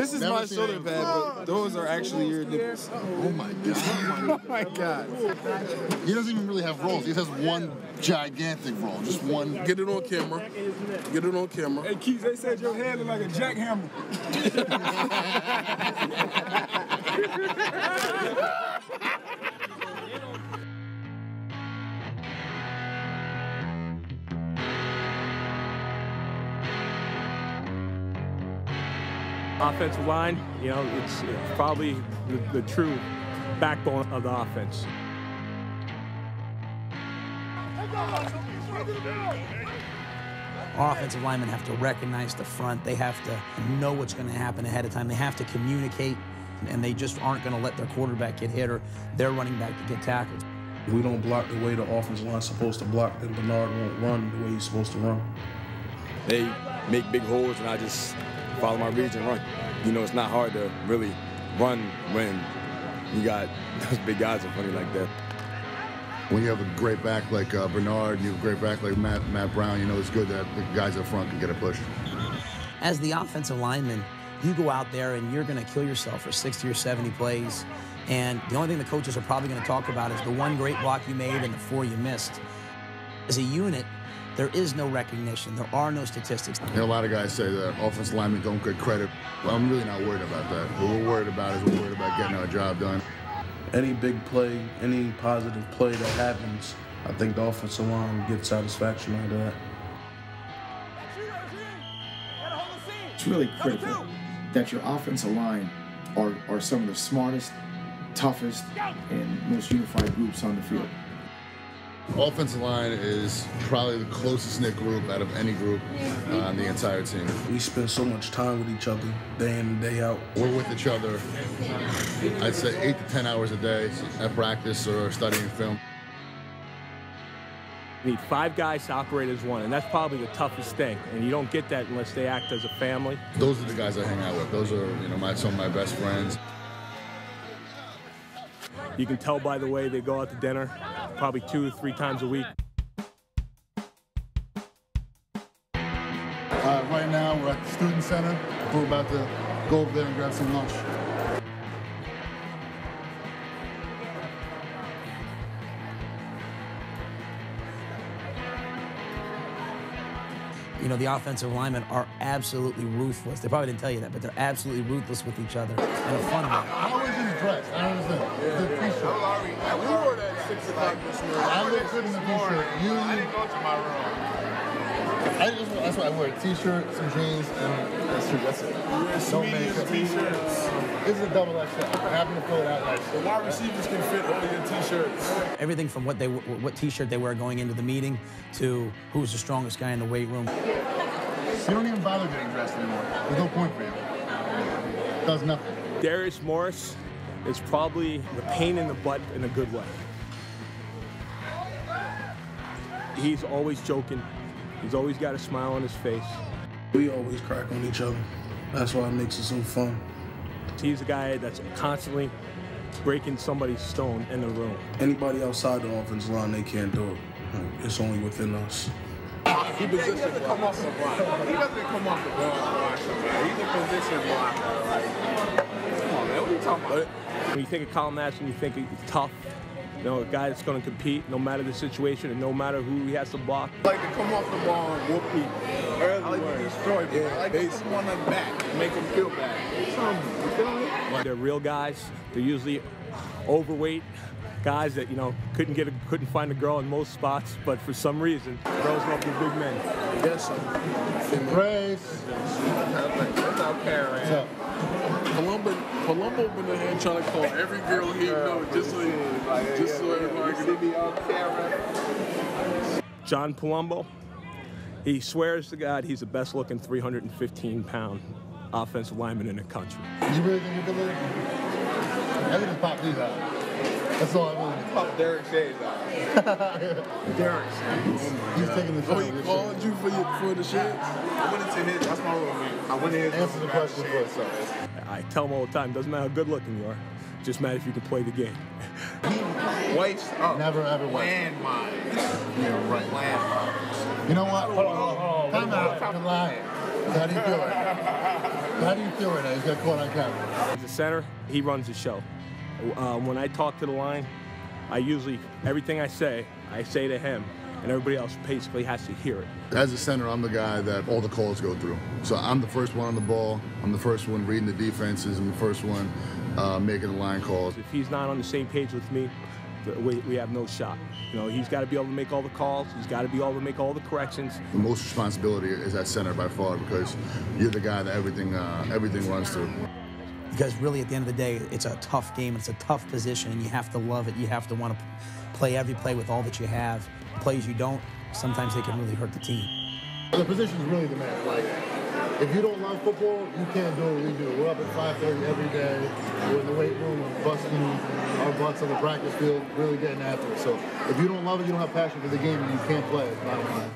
This is my shoulder pad, but those are actually your nipples. Oh my god. Oh my god. He doesn't even really have rolls. He just has one gigantic roll. Just one. Get it on camera. Get it on camera. Hey, Keith, they said your head look like a jackhammer. Offensive line, you know, it's probably the true backbone of the offense. Our offensive linemen have to recognize the front. They have to know what's going to happen ahead of time. They have to communicate, and they just aren't going to let their quarterback get hit or their running back to get tackled. If we don't block the way the offensive line's supposed to block, then Bernard won't run the way he's supposed to run. They make big holes, and I just follow my reads and run. You know, it's not hard to really run when you got those big guys in front of you like that. When you have a great back like Bernard, you have a great back like Matt Brown, you know it's good that the guys up front can get a push. As the offensive lineman, you go out there and you're going to kill yourself for 60 or 70 plays, and the only thing the coaches are probably going to talk about is the one great block you made and the 4 you missed. As a unit, there is no recognition. There are no statistics. You know, a lot of guys say that offensive linemen don't get credit. Well, I'm really not worried about that. What we're worried about is we're worried about getting our job done. Any big play, any positive play that happens, I think the offensive line gets satisfaction out of that. It's really critical that your offensive line are some of the smartest, toughest, and most unified groups on the field. Offensive line is probably the closest knit group out of any group on the entire team. We spend so much time with each other, day in and day out. We're with each other, I'd say 8 to 10 hours a day at practice or studying film. You need 5 guys to operate as one, and that's probably the toughest thing. And you don't get that unless they act as a family. Those are the guys I hang out with. Those are, you know, some of my best friends. You can tell by the way they go out to dinner, probably 2 or 3 times a week. Right now, we're at the Student Center. We're about to go over there and grab some lunch. You know, the offensive linemen are absolutely ruthless. They probably didn't tell you that, but they're absolutely ruthless with each other in a fun way. How is his dress? I don't understand. The t-shirt. We wore that at 6 o'clock this morning. I look good in the t-shirt. I didn't go to my room. That's why I wear a t-shirt, some jeans, and that's true. That's it. No makeup. T-shirts. This is a double XL. I'm happy to fill it out nice. The wide receivers can fit all your t-shirts. Everything from what t-shirt they wear going into the meeting to who's the strongest guy in the weight room. You don't even bother getting dressed anymore. There's no point for you. It does nothing. Darius Morris is probably the pain in the butt in a good way. He's always joking. He's always got a smile on his face. We always crack on each other. That's why it makes it so fun. He's a guy that's constantly breaking somebody's stone in the room. Anybody outside the offensive line, they can't do it. It's only within us. He doesn't come off the block. He doesn't come off the block. He's a position blocker. Like, come on, man. What are you talking about? When you think of Kyle Madsen, you think he's tough. You know, a guy that's going to compete no matter the situation and no matter who he has to block. I like to come off the ball and whoop people. I like to destroy people. I like to put them on their back and make them feel bad. You feel me? When they're real guys, they're usually overweight guys that, you know, couldn't find a girl in most spots, but for some reason, girls love the big men. Yes, sir. Grace. That's our parent. Palumbo been in here trying to call every girl he knows just so everybody can see me on camera. John Palumbo, he swears to God he's the best looking 315-pound offensive lineman in the country. You really think you're good looking? I think just pop these out. That's all I really Pop Derek Shades out. Derek Shades. He's taking the shot. Oh, he called you for the shades? I went into his, that's my roommate. I went in his. Answer the question for itself. I tell him all the time, doesn't matter how good looking you are, just matter if you can play the game. He Waste? Oh. Never ever waste. Landmine. Yeah, right. Landmine. You know what? Hold on. Time out. You're lying. How do you feel right now? How do you feel right now? He's got caught on camera. As a center, he runs the show. When I talk to the line, I usually, everything I say to him, and everybody else basically has to hear it. As a center, I'm the guy that all the calls go through. So I'm the first one on the ball. I'm the first one reading the defenses. I'm the first one making the line calls. If he's not on the same page with me, we have no shot. You know, he's got to be able to make all the calls. He's got to be able to make all the corrections. The most responsibility is at center by far because you're the guy that everything runs through. Because really, at the end of the day, it's a tough game. It's a tough position, and you have to love it. You have to want to play every play with all that you have. The plays you don't, sometimes they can really hurt the team. The position is really the man. Like, if you don't love football, you can't do what we do. We're up at 5:30 every day. We're in the weight room, we're busting our butts on the practice field, really getting after it. So if you don't love it, you don't have passion for the game, and you can't play it. Bottom line.